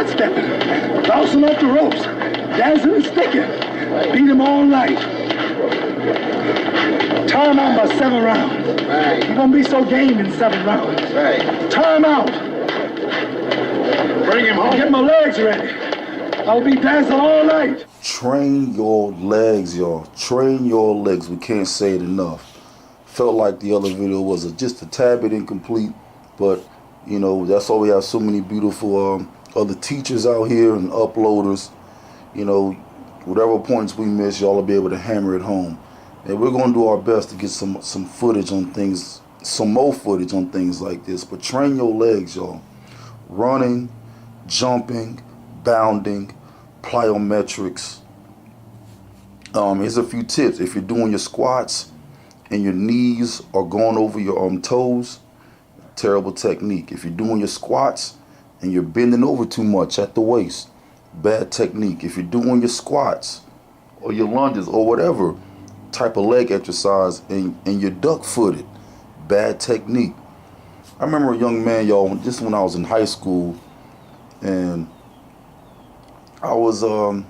sidestepping, bouncing off the ropes, dancing and sticking. Beat him all night. Tire him out by 7 rounds. Right. You're gonna be so game in 7 rounds. Right. Tire him out. Bring him home. Get my legs ready. I'll be dancing all night. Train your legs, y'all. Train your legs. We can't say it enough. Felt like the other video was just a tad bit incomplete, but you know, that's why we have so many beautiful other teachers out here and uploaders. You know, whatever points we miss, y'all will be able to hammer it home. And we're going to do our best to get some footage on things, some more footage on things like this. But train your legs, y'all. Running, jumping, bounding, plyometrics. Here's a few tips. If you're doing your squats and your knees are going over your toes, terrible technique. If you're doing your squats and you're bending over too much at the waist, bad technique. If you're doing your squats or your lunges or whatever type of leg exercise and you're duck footed, bad technique. I remember a young man, y'all, just when I was in high school, and I was I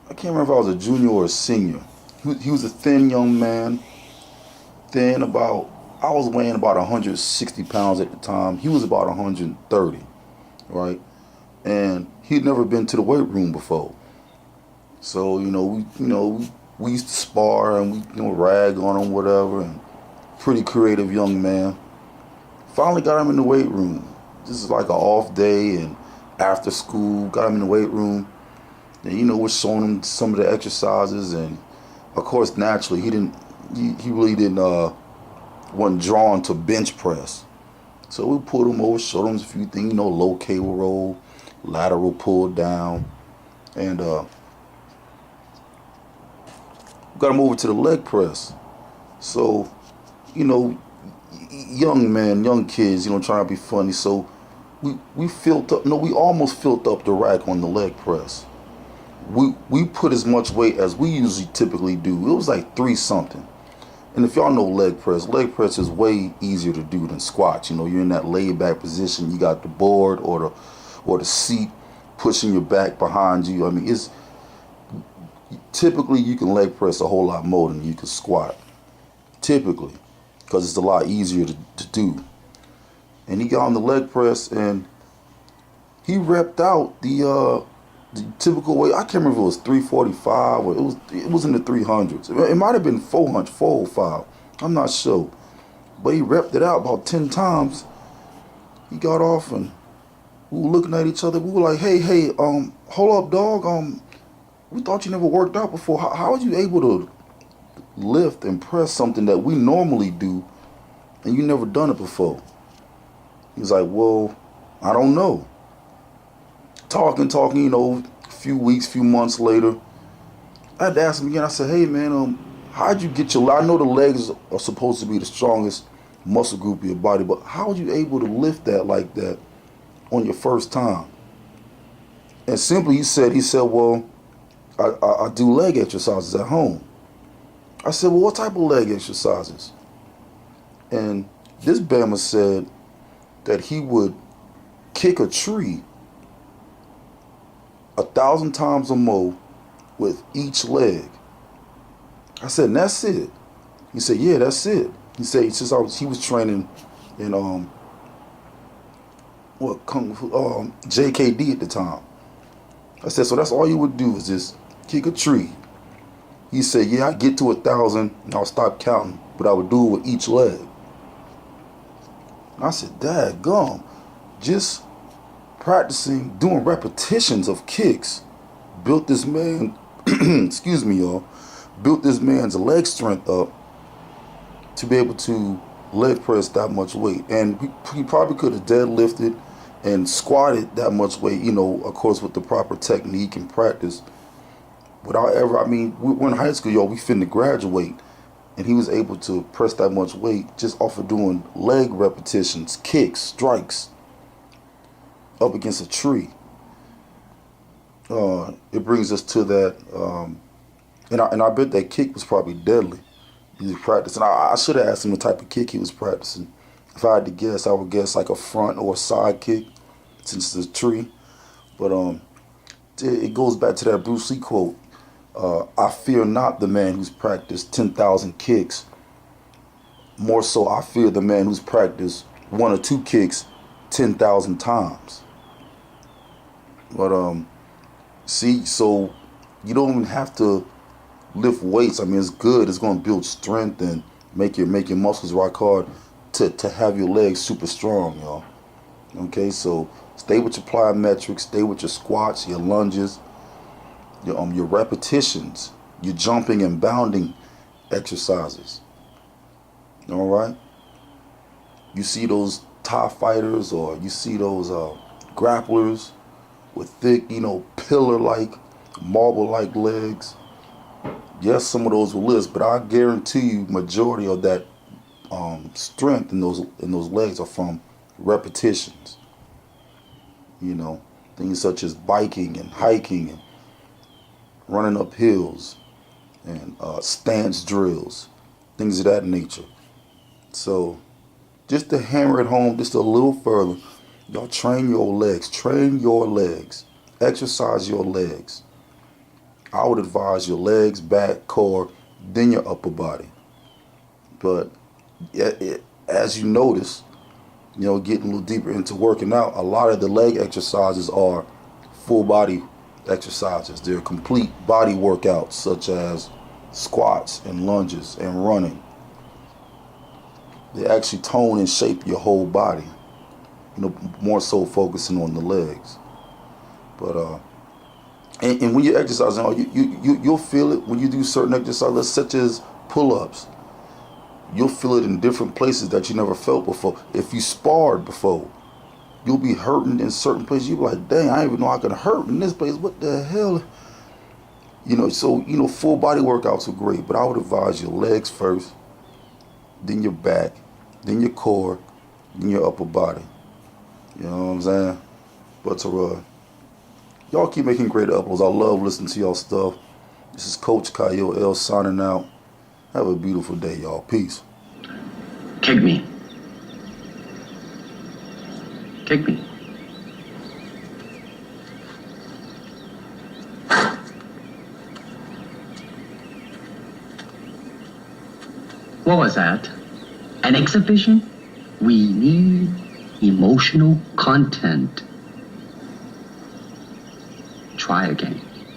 can't remember if I was a junior or a senior. He was a thin young man, thin, about, I was weighing about 160 pounds at the time. He was about 130, right? And he'd never been to the weight room before. So, we used to spar and we rag on him, whatever, and pretty creative young man. Finally got him in the weight room. This is like an off day and after school, got him in the weight room. And we're showing him some of the exercises, and of course naturally he really wasn't drawn to bench press. So we pulled him over, showed him a few things, low cable roll, lateral pull down, and got him over to the leg press. So, young kids, trying to be funny. So we filled up, we almost filled up the rack on the leg press. We put as much weight as we usually typically do. It was like 3 something. And if y'all know leg press is way easier to do than squats. You're in that laid back position. You got the board or the seat pushing your back behind you. I mean, it's typically you can leg press a whole lot more than you can squat. Typically, because it's a lot easier to do. And he got on the leg press and he repped out the typical weight. I can't remember if it was 345 or it was in the 300s. It might have been 400, 405. I'm not sure. But he repped it out about 10 times. He got off and we were looking at each other. We were like, hey, hold up, dog. We thought you never worked out before. How are you able to lift and press something that we normally do and you never done it before? He's like, well, I don't know. Talking, a few weeks, few months later, I had to ask him again. I said, hey man, how'd you get your, I know the legs are supposed to be the strongest muscle group of your body, but how were you able to lift that like that on your first time? And simply he said, well, I do leg exercises at home. I said, well, what type of leg exercises? And this Bama said that he would kick a tree 1,000 times or more with each leg. I said, and that's it? He said, yeah, that's it. He said, he was training in Kung Fu, JKD at the time. I said, so that's all you would do is just kick a tree? He said, yeah, I get to 1,000 and I'll stop counting, but I would do it with each leg. I said, daggum, just practicing, doing repetitions of kicks, built this man, excuse me, y'all, built this man's leg strength up to be able to leg press that much weight. And he probably could have deadlifted and squatted that much weight, of course, with the proper technique and practice. Without ever, we're in high school, y'all, we finna graduate. And he was able to press that much weight just off of doing leg repetitions, kicks, strikes, up against a tree. It brings us to that, and I bet that kick was probably deadly. He was practicing. I should have asked him the type of kick he was practicing. If I had to guess, I would guess like a front or a side kick. since it's a tree. But it goes back to that Bruce Lee quote. I fear not the man who's practiced 10,000 kicks. More so, I fear the man who's practiced one or two kicks 10,000 times. But see, so you don't even have to lift weights. I mean, it's good. It's going to build strength and make your muscles rock hard to have your legs super strong, y'all. Okay, so stay with your plyometrics, stay with your squats, your lunges, your repetitions, your jumping and bounding exercises. All right. You see those Thai fighters, or you see those grapplers with thick, pillar-like, marble-like legs. Yes, some of those will list, but I guarantee you, majority of that strength in those legs are from repetitions. Things such as biking and hiking and running up hills and stance drills, things of that nature. So just to hammer it home just a little further, y'all train your legs, exercise your legs. I would advise your legs, back, core, then your upper body. But as you notice, getting a little deeper into working out, a lot of the leg exercises are full body exercises. They're complete body workouts, such as squats and lunges and running. They actually tone and shape your whole body, more so focusing on the legs. But and when you're exercising, you'll feel it when you do certain exercises, such as pull-ups. You'll feel it in different places that you never felt before. If you sparred before, you'll be hurting in certain places. You'll be like, dang, I didn't even know I could hurt in this place. What the hell? So full body workouts are great, but I would advise your legs first, then your back, then your core, then your upper body. You know what I'm saying? But y'all keep making great uploads. I love listening to y'all stuff. This is Coach Chayil L signing out. Have a beautiful day, y'all. Peace. Kick me. Kick me. What was that? An exhibition? We need emotional content. Try again.